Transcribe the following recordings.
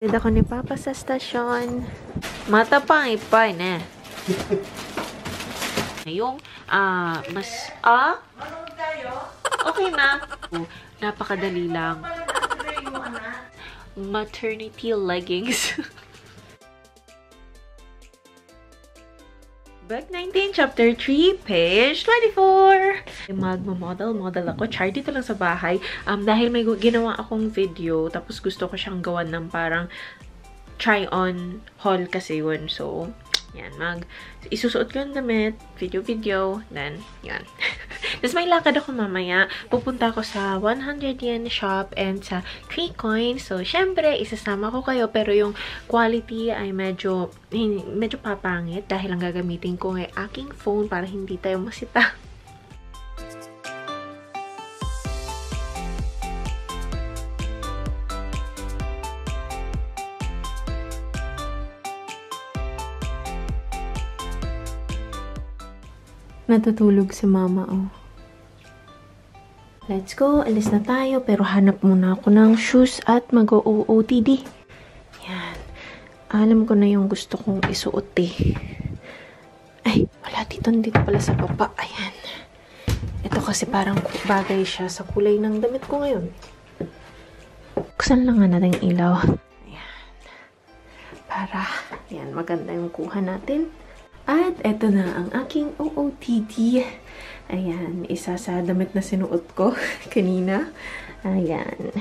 Dito ako ni Papa sa stasyon. Mata pang ipay na. Yung, okay na. Napakadali lang. Maternity leggings. Book 19, Chapter 3, page 24. Magmamodel ako. Char dito lang sa bahay. Dahil may ginawa akong video, tapos gusto ko siyang gawan ng parang try-on haul kasi yun. So, yan. Isusuot ko yung damit, video, then, yan. Tapos may lakad ako mamaya. Pupunta ako sa 100 yen shop and sa 3 coins. So, syempre, isasama ko kayo. Pero yung quality ay medyo papangit dahil ang gagamitin ko ay aking phone para hindi tayo masita. Natutulog si mama, oh. Let's go. Alis na tayo. Pero hanap muna ako ng shoes at mag-OOTD. Yan. Alam ko na yung gusto kong isuot, eh. Ay, wala dito. Dito pala sa baba. Ayan. Ito kasi parang bagay siya sa kulay ng damit ko ngayon. Buksan lang nga natin yung ilaw. Ayan. Para, ayan, maganda yung kuha natin. At eto na ang aking OOTD. Ayan, isa sa damit na sinuot ko kanina. Ayan.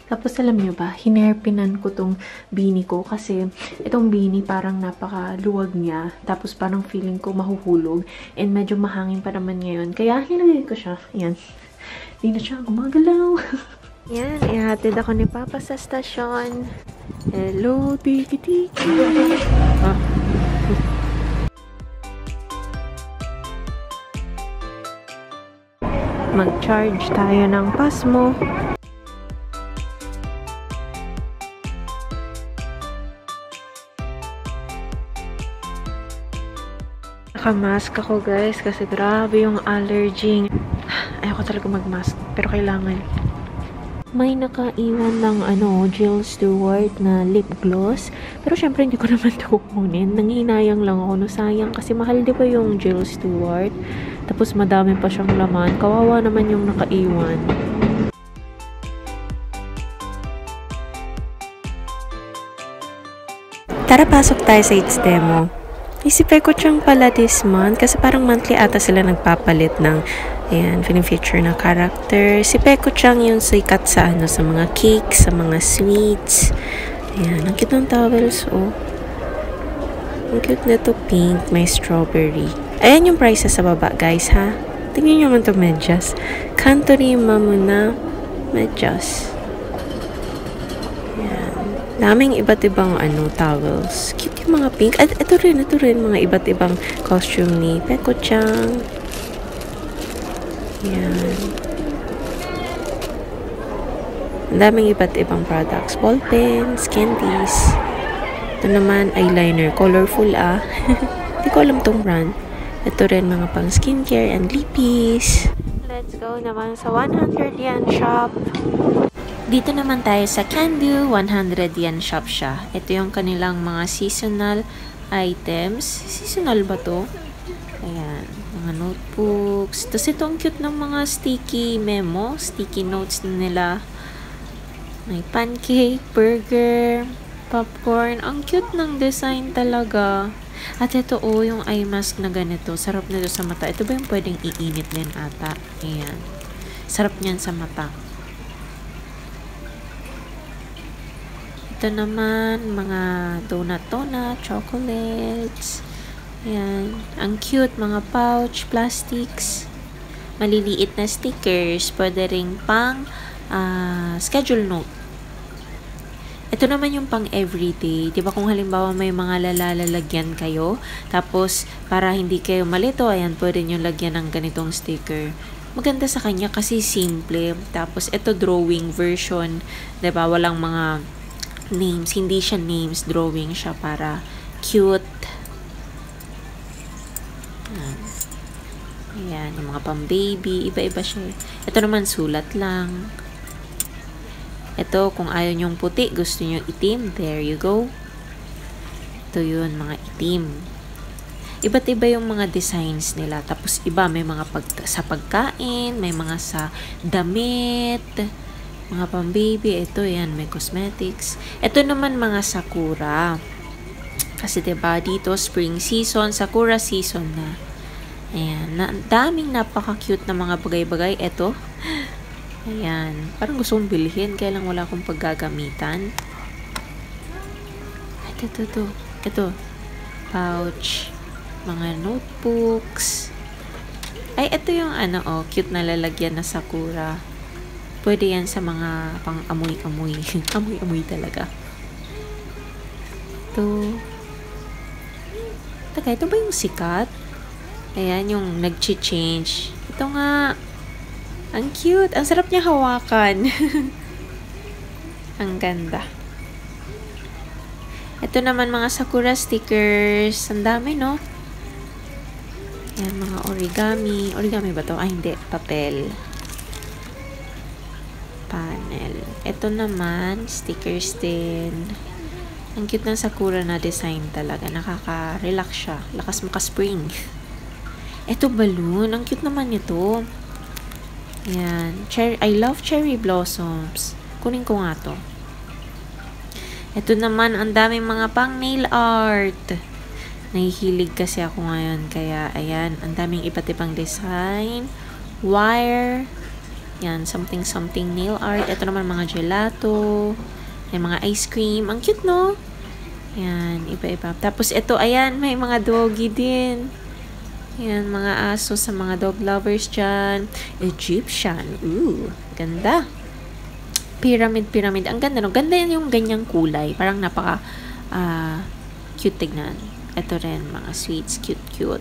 Tapos alam nyo ba, hinerpinan ko tong beanie ko kasi itong beanie parang napakaluwag niya. Tapos parang feeling ko mahuhulog. And medyo mahangin pa naman ngayon. Kaya nilagay ko siya. Ayan. Hindi na siya gumagalaw. Yan, ihatid ako ni Papa sa stasyon. Hello, tiki-tiki. Mag-charge tayo ng Pasmo. Naka-mask ako, guys, kasi grabe yung allergy. Ayoko talaga mag-mask, pero kailangan. May nakaiwan ng Jill Stewart na lip gloss. Pero syempre hindi ko naman ito kukunin. Nanginayang lang ako. No, sayang kasi mahal di ba yung Jill Stewart. Tapos madami pa siyang laman. Kawawa naman yung nakaiwan. Tara, pasok tayo sa It's Demo. Isipin ko siyang pala this month kasi parang monthly ata sila nagpapalit ng feature na character. Si Peko-chan yung sikat sa sa mga cakes, sa mga sweets. Ayan, ang cute ng towels, oh. Ang cute nito, pink, may strawberry. Ayan yung prices sa baba, guys, ha? Tingnan nyo naman ito, medyas. Kantorima muna, medyas. Ayan. Daming iba't ibang, towels. Cute yung mga pink. At ito rin, mga iba't ibang costume ni Peko-chan. Yan. Ang daming iba't ibang products. Ball pens, candies. Ito naman, eyeliner. Colorful, ah. Hindi ko alam tong brand. Ito rin, mga pang skincare and lippies. Let's go naman sa 100 yen shop. Dito naman tayo sa Candu. 100 yen shop siya. Ito yung kanilang mga seasonal items. Seasonal ba to? Ayan. Mga notebooks. Tapos ito ang cute ng mga sticky memo. Sticky notes nila. May pancake, burger, popcorn. Ang cute ng design talaga. At ito yung eye mask na ganito. Sarap nito sa mata. Ito ba yung pwedeng iinit din ata? Ayan. Sarap niyan sa mata. Ito naman, mga donut, chocolates. Ayan. Ang cute, mga pouch, plastics, maliliit na stickers, pwede ring pang schedule note. Ito naman yung pang everyday. Diba kung halimbawa may mga lalagyan kayo, tapos para hindi kayo malito, ayan, pwede nyo lagyan ng ganitong sticker. Maganda sa kanya kasi simple. Tapos ito drawing version. Diba, walang mga names. Hindi siya names, drawing siya para cute. Ayan, yung mga pang-baby, iba-iba siya. Ito naman, sulat lang. Ito, kung ayaw nyong puti, gusto nyo itim, there you go. Ito yun, mga itim. Iba't iba yung mga designs nila. Tapos iba, may mga sa pagkain, may mga sa damit, mga pang-baby. Ito, yan, may cosmetics. Ito naman mga sakura. Kasi diba, dito, spring season, sakura season na. Ayan, daming napaka-cute na mga bagay-bagay. Ito, ayan, parang gusto kong bilhin, kaya lang wala akong paggagamitan. Ito, pouch. Mga notebooks. Ay, ito yung cute na lalagyan na sakura. Pwede yan sa mga pang-amoy-amoy. Amoy-amoy talaga. Ito. Taka, ito ba yung sikat? Ayan, yung nag-change. Ito nga. Ang cute. Ang sarap niya hawakan. Ang ganda. Ito naman mga sakura stickers. Ang dami, no? Yan, mga origami. Origami ba to? Ay, hindi. Papel. Panel. Ito naman, stickers din. Ang cute ng sakura na design talaga. Nakaka-relax siya. Lakas maka-spring. Ito, balloon. Ang cute naman nito. Yan. I love cherry blossoms. Kunin ko nga to. Ito naman, ang daming mga pang nail art. Nahihilig kasi ako ngayon. Kaya, ayan, ang daming iba't ibang design. Wire. Yan, something nail art. Ito naman mga gelato. May mga ice cream. Ang cute, no? Yan, iba-iba. Tapos, ito, ayan, may mga doggy din. Yan, mga aso sa mga dog lovers dyan. Egyptian. Ooh, ganda. Pyramid. Ang ganda, no? Ganda yan yung ganyang kulay. Parang napaka cute tignan. Ito rin, mga sweets. Cute.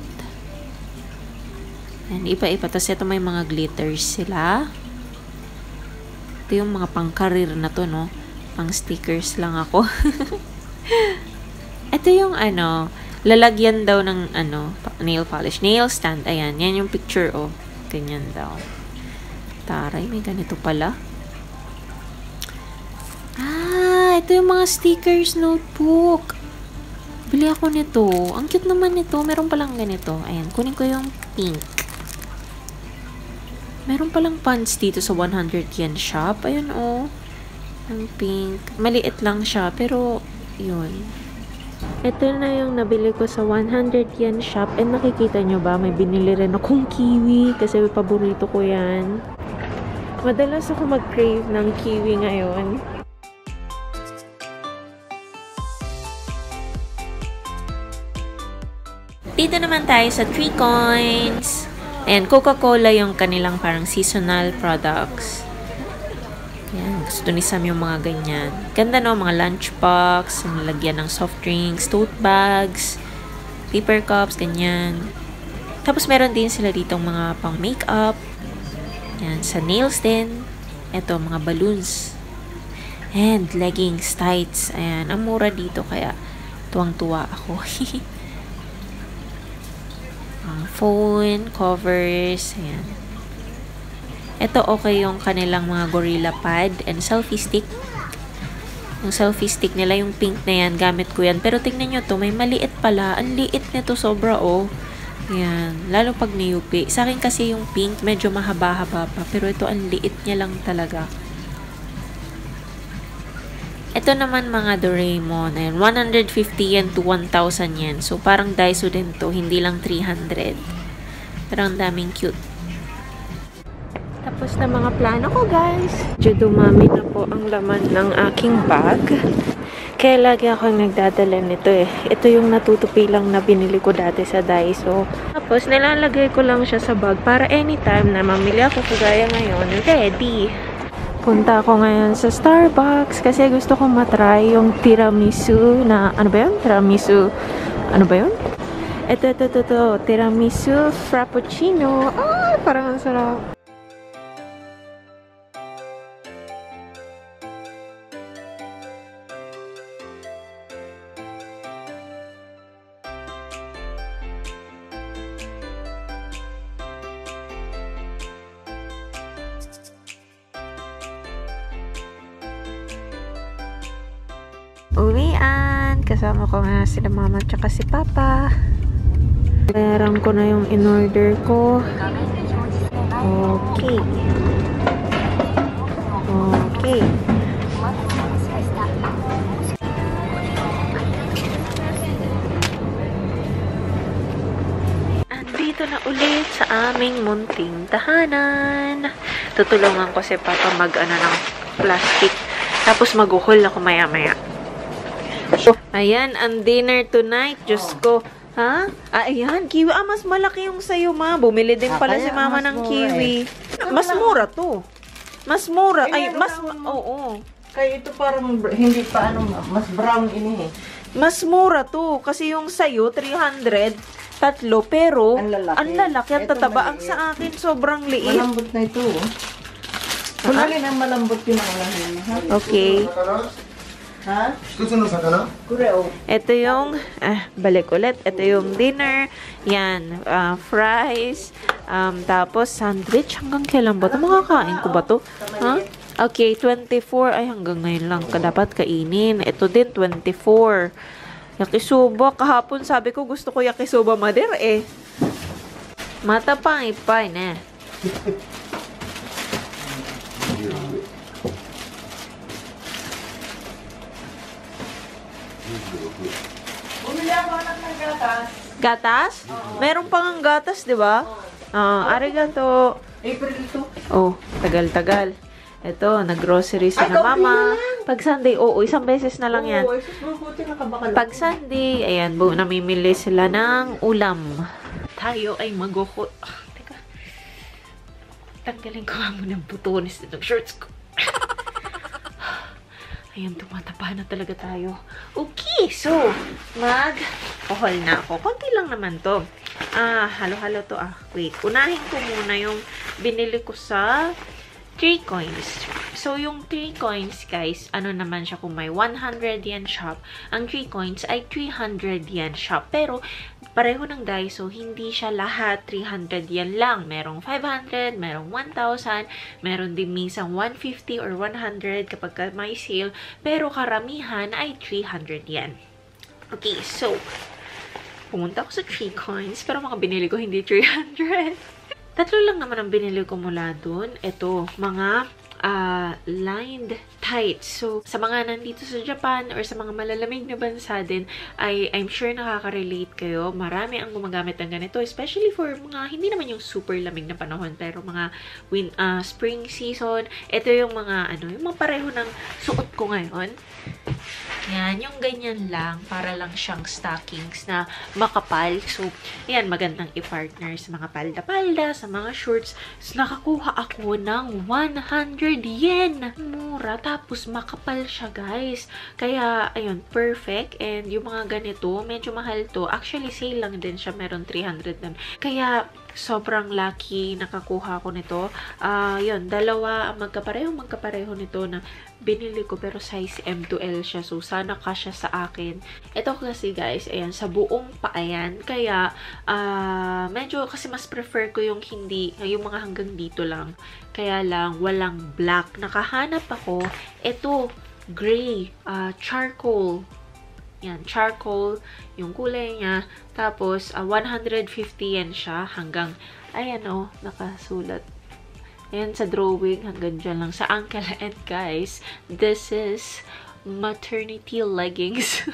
And iba-iba. Tapos ito may mga glitters sila. Ito yung mga pang-career na to, no? Pang-stickers lang ako. Ito yung lalagyan daw ng nail polish. Nail stand. Ayan, yan yung picture, oh. Ganyan daw. Taray, may ganito pala. Ito yung mga stickers notebook. Bili ako nito. Ang cute naman nito. Meron palang ganito. Ayan, kunin ko yung pink. Meron palang pants dito sa 100 yen shop. Ayun, oh. Ang pink. Maliit lang siya, pero yun. Ito na yung nabili ko sa 100 yen shop. And nakikita nyo ba, may binili rin akong kiwi. Kasi paborito ko yan. Madalas ako mag-crave ng kiwi ngayon. Dito naman tayo sa 3 coins. Ayan, Coca-Cola yung kanilang parang seasonal products. Ayan, gusto ni Sam yung mga ganyan. Ganda, no? Mga lunchbox, nalagyan ng soft drinks, tote bags, paper cups, ganyan. Tapos meron din sila ditong mga pang makeup. Ayan, sa nails din. Ito, mga balloons. And leggings, tights. Ayan, ang mura dito kaya tuwang-tuwa ako. Phone, covers, ayan. Ito okay yung kanilang mga Gorilla Pad and selfie stick. Yung selfie stick nila, yung pink na yan, gamit ko yan. Pero tingnan nyo to, may maliit pala. Ang liit nito sobra, oh. Ayan, lalo pag niyupi. Sa akin kasi yung pink, medyo mahaba-haba pa. Pero ito, ang liit niya lang talaga. Ito naman mga Doraemon. Ayan, 150 yen to 1,000 yen. So, parang Daiso din to. Hindi lang 300. Pero ang daming cute. Tapos na mga plano ko, guys. Medyo dumami na po ang laman ng aking bag. Kaya lagi ako nagdadala nito eh. Ito yung natutupi lang na binili ko dati sa Daiso. Tapos, nilalagay ko lang siya sa bag para anytime na mamili ako kagaya ngayon, ready. Punta ako ngayon sa Starbucks kasi gusto ko matry yung tiramisu na, ano ba yun? Tiramisu, ano ba yun? Ito, tiramisu frappuccino. Ay, parang ang sarap. Uwian. Kasama ko nga sila mama tsaka si papa. Bayaran ko na yung in-order ko. Okay. Okay. Andito na ulit sa aming munting tahanan. Tutulungan ko si papa mag-ano ng plastic. Tapos mag-uhol ako maya-maya. Ayan, ang dinner tonight. Diyos ko. Ha? Ayan, kiwi. Mas malaki yung sa'yo, ma. Bumili din pala si mama ng kiwi. Mas mura to. Mas mura. Ay, mas... Oo. Kaya ito parang hindi pa mas brown ini eh. Mas mura to. Kasi yung sa'yo, 300. Tatlo. Pero, ang lalaki. Ang tataba. Ang sa akin, sobrang liit. Malambot na ito. Kunali na malambot yung unahin. Okay. Ha? Kureo. Ito yung, balik ulit. Ito yung dinner. Yan, fries. Tapos sandwich. Hanggang kailan ba ito? Makakain ko ba ito? Ha? Okay, 24. Ay, hanggang ngayon lang dapat kainin. Ito din, 24. Yakisoba. Kahapon sabi ko gusto ko yakisoba mother eh. Mata pang ipay na. Bumili ako anak ng gatas. Gatas? Meron pang ang gatas, di ba? Arigato. April 2. Oh, tagal-tagal. Ito, nag-grocery si na mama. Pag Sunday, isang beses na lang yan. Oo, buti nakabakal. Pag Sunday, ayan, namimili sila ng ulam. Tayo ay mag-uho. Teka. Tanggalin ko nga muna ang butones ng shorts ko. Ayan, tumataba na talaga tayo. Okay, so, mag-ohol na ako. Konti lang naman to. Halo-halo to. Wait, unahin ko muna yung binili ko sa 3 coins. So, yung 3 coins, guys, ano naman siya kung may 100 yen shop. Ang 3 coins ay 300 yen shop. Pero, pareho ng Daiso, hindi siya lahat 300 yen lang. Merong 500, merong 1,000, meron din minsan 150 or 100 kapag may sale. Pero, karamihan ay 300 yen. Okay, so, pumunta ako sa 3 coins, pero mga binili ko hindi 300. Tatlo lang naman ang binili ko mula dun. Ito, mga lined tights. So, sa mga nandito sa Japan or sa mga malalamig na bansa din, I'm sure nakaka-relate kayo. Marami ang gumagamit ng ganito, especially for mga, hindi naman yung super lamig na panahon, pero mga spring season. Ito yung mga, yung mga pareho ng suot ko ngayon. Yan, yung ganyan lang, para lang siyang stockings na makapal. So, yan, magandang i-partner sa mga palda-palda, sa mga shorts. So, nakakuha ako ng 100 yen. Mura, tapos makapal siya, guys. Kaya, ayun, perfect. And yung mga ganito, medyo mahal to. Actually, sale lang din siya, meron 300 nun. Kaya, sobrang lucky nakakuha ko nito. Yun, dalawa ang magkapareho nito na binili ko, pero size M to L siya. So, sana kasya sa akin. Ito kasi, guys, ayan, sa buong paayan. Kaya, medyo kasi mas prefer ko yung yung mga hanggang dito lang. Kaya lang, walang black. Nakahanap ako, ito, gray, charcoal. Yan, charcoal, yung kulay niya. Tapos, 150 yen siya hanggang, ayan nakasulat. Ayan, sa drawing, hanggang dyan lang sa ankle. And guys, this is maternity leggings.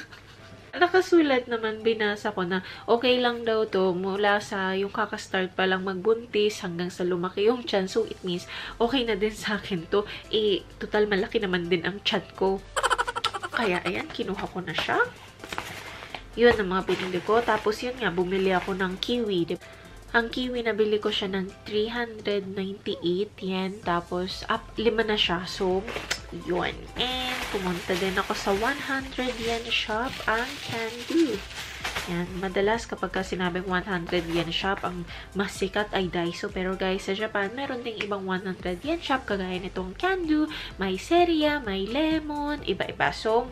Nakasulat naman, binasa ko na okay lang daw to mula sa yung kakastart pa lang magbuntis hanggang sa lumaki yung tiyan. So, it means, okay na din sa akin to. Total malaki naman din ang tiyan ko. Kaya, ayan, kinuha ko na siya. Yun ang mga binili ko. Tapos, yun nga, bumili ako ng kiwi. Ang kiwi, nabili ko siya ng 398 yen. Tapos, 5 na siya. So, yun. And, pumunta din ako sa 100 yen shop, ang Candu. Yan. Madalas, kapag sinabing 100 yen shop, ang mas sikat ay Daiso. Pero guys, sa Japan, meron ding ibang 100 yen shop, kagaya nitong Candu, may Seria, may Lemon, iba-iba. So,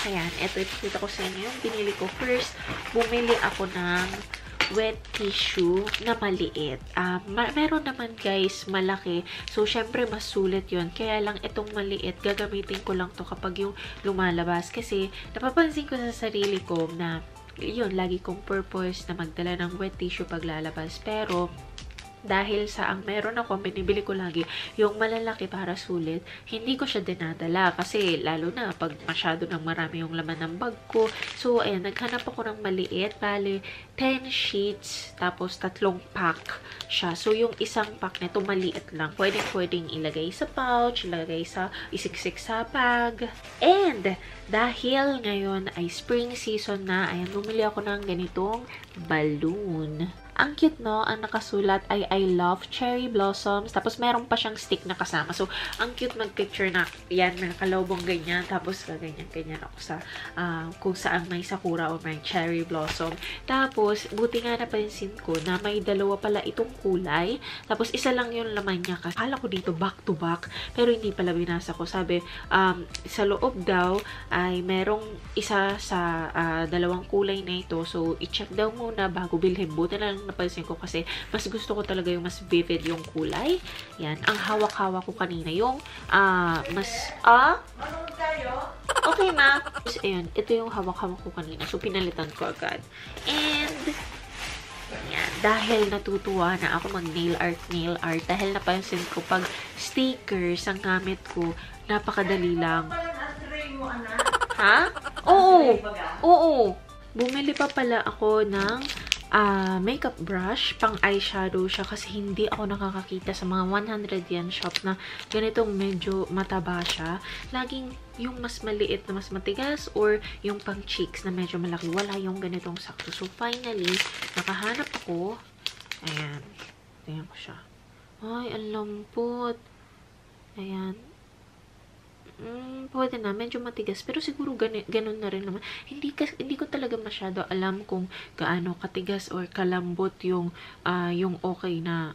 ayan. Ito, ipakita ko sa inyo yung binili ko. First, bumili ako ng wet tissue na maliit. Meron naman guys, malaki. So, syempre, mas sulit yun. Kaya lang, itong maliit, gagamitin ko lang to kapag yung lumalabas. Kasi, napapansin ko sa sarili ko na, yun, lagi kong purpose na magdala ng wet tissue pag lalabas. Pero, dahil sa ang meron ako, binibili ko lagi yung malalaki para sulit, hindi ko siya dinadala kasi lalo na pag masyado nang marami yung laman ng bag ko. So, ayan, naghanap ako ng maliit. Bale, 10 sheets, tapos 3 pack siya. So, yung isang pack nito maliit lang. Pwedeng ilagay sa pouch, isiksik sa bag. And, dahil ngayon ay spring season na, ayan, bumili ako ng ganitong balloon. Ang cute, no? Ang nakasulat ay I love cherry blossoms. Tapos, meron pa siyang stick na kasama. So, ang cute mag-picture na yan, nakalawbong ganyan. Tapos, ganyan ako sa kung saan may sakura o may cherry blossom. Tapos, buti nga napansin ko na may dalawa pala itong kulay. Tapos, isa lang yung laman niya. Akala ko dito back to back. Pero, hindi pala binasa ko. Sabi, sa loob daw ay merong isa sa dalawang kulay na ito. So, i-check daw muna bago bilhin. Buti na lang napansin ko kasi mas gusto ko talaga yung mas vivid yung kulay. Yan. Ang hawak-hawak ko kanina yung okay na. So, ayun. Ito yung hawak-hawak ko kanina. So, pinalitan ko agad. And, yan. Dahil natutuwa na ako mag-nail art. Dahil napansin ko pag stickers ang gamit ko, napakadali lang. Ha? Oo. Bumili pa pala ako ng makeup brush, pang eyeshadow siya kasi hindi ako nakakakita sa mga 100 yen shop na ganitong medyo mataba siya. Laging yung mas maliit na mas matigas or yung pang cheeks na medyo malaki. Wala yung ganitong sakto. So, finally, nakahanap ako. Ayan. Tingnan ko siya. Ay, ang lambot. Ayan. Pwede na. Medyo matigas. Pero siguro ganun na rin naman. Hindi ko talaga masyado alam kung gaano katigas or kalambot yung okay na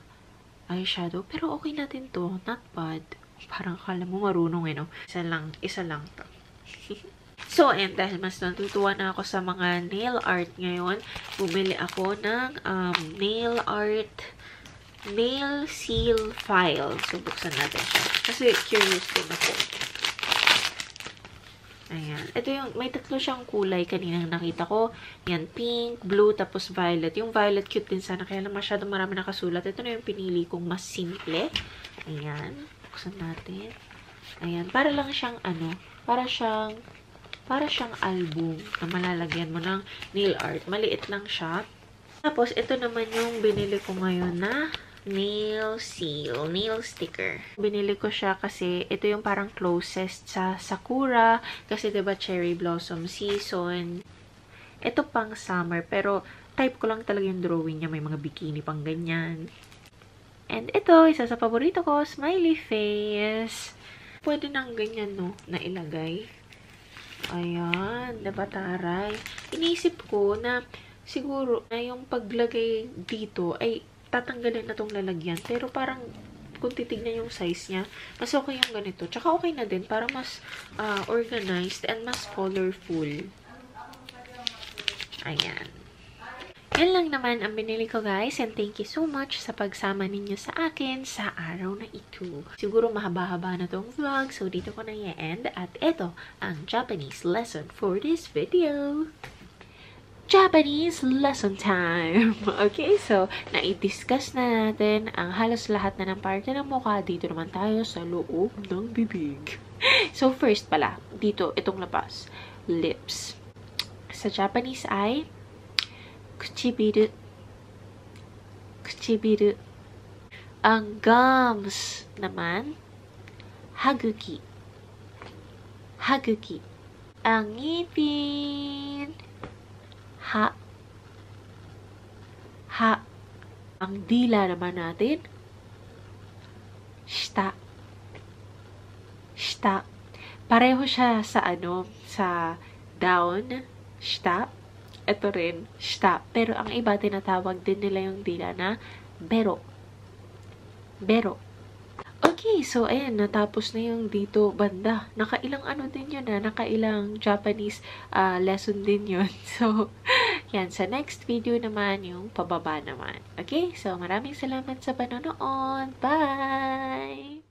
eyeshadow. Pero okay natin to. Not bad. Parang akala mo marunong no? Isa lang to. So, and dahil mas natutuwa na ako sa mga nail art ngayon, bumili ako ng nail seal file. So, buksan natin siya. Kasi curious din ako. Ayan. Ito yung, may tatlo siyang kulay kaninang nakita ko. Yan, pink, blue, tapos violet. Yung violet cute din sana, kaya lang masyadong marami nakasulat. Ito na yung pinili kong mas simple. Ayan. Buksan natin. Ayan. Para lang siyang, para siyang album na malalagyan mo ng nail art. Maliit lang siya. Tapos, ito naman yung binili ko ngayon na nail seal, nail sticker. Binili ko siya kasi ito yung parang closest sa sakura kasi diba cherry blossom season. Ito pang summer pero type ko lang talaga yung drawing niya. May mga bikini pang ganyan. And ito, isa sa paborito ko, smiley face. Pwede nang ganyan, no, na ilagay. Ayan, diba taray? Iniisip ko na siguro na yung paglagay dito ay tatanggalin na tong lalagyan. Pero parang kung titignan yung size niya, mas okay yung ganito. Tsaka okay na din para mas organized and mas colorful. Ayan. Yan lang naman ang binili ko guys. And thank you so much sa pagsama ninyo sa akin sa araw na ito. Siguro mahaba-haba na tong vlog. So dito ko na i-end. At ito ang Japanese lesson for this video. Japanese lesson time! Okay, so, na-discuss na natin ang halos lahat na ng parte ng mukha. Dito naman tayo sa loob ng bibig. So, first pala, dito, itong labas. Lips. Sa Japanese ay kuchibiru. Kuchibiru. Ang gums naman, haguki. Haguki. Ang ngipin, ha. Ang dila naman natin, shita. Pareho siya sa sa down, shita. Ito rin, shita. Pero ang iba, tinatawag din nila yung dila na bero. Okay, so ayan, natapos na yung dito banda. Nakailang din yun nakailang Japanese lesson din yun. So, Yan, sa next video naman, yung pababa naman. Okay? So, maraming salamat sa panonood. Bye!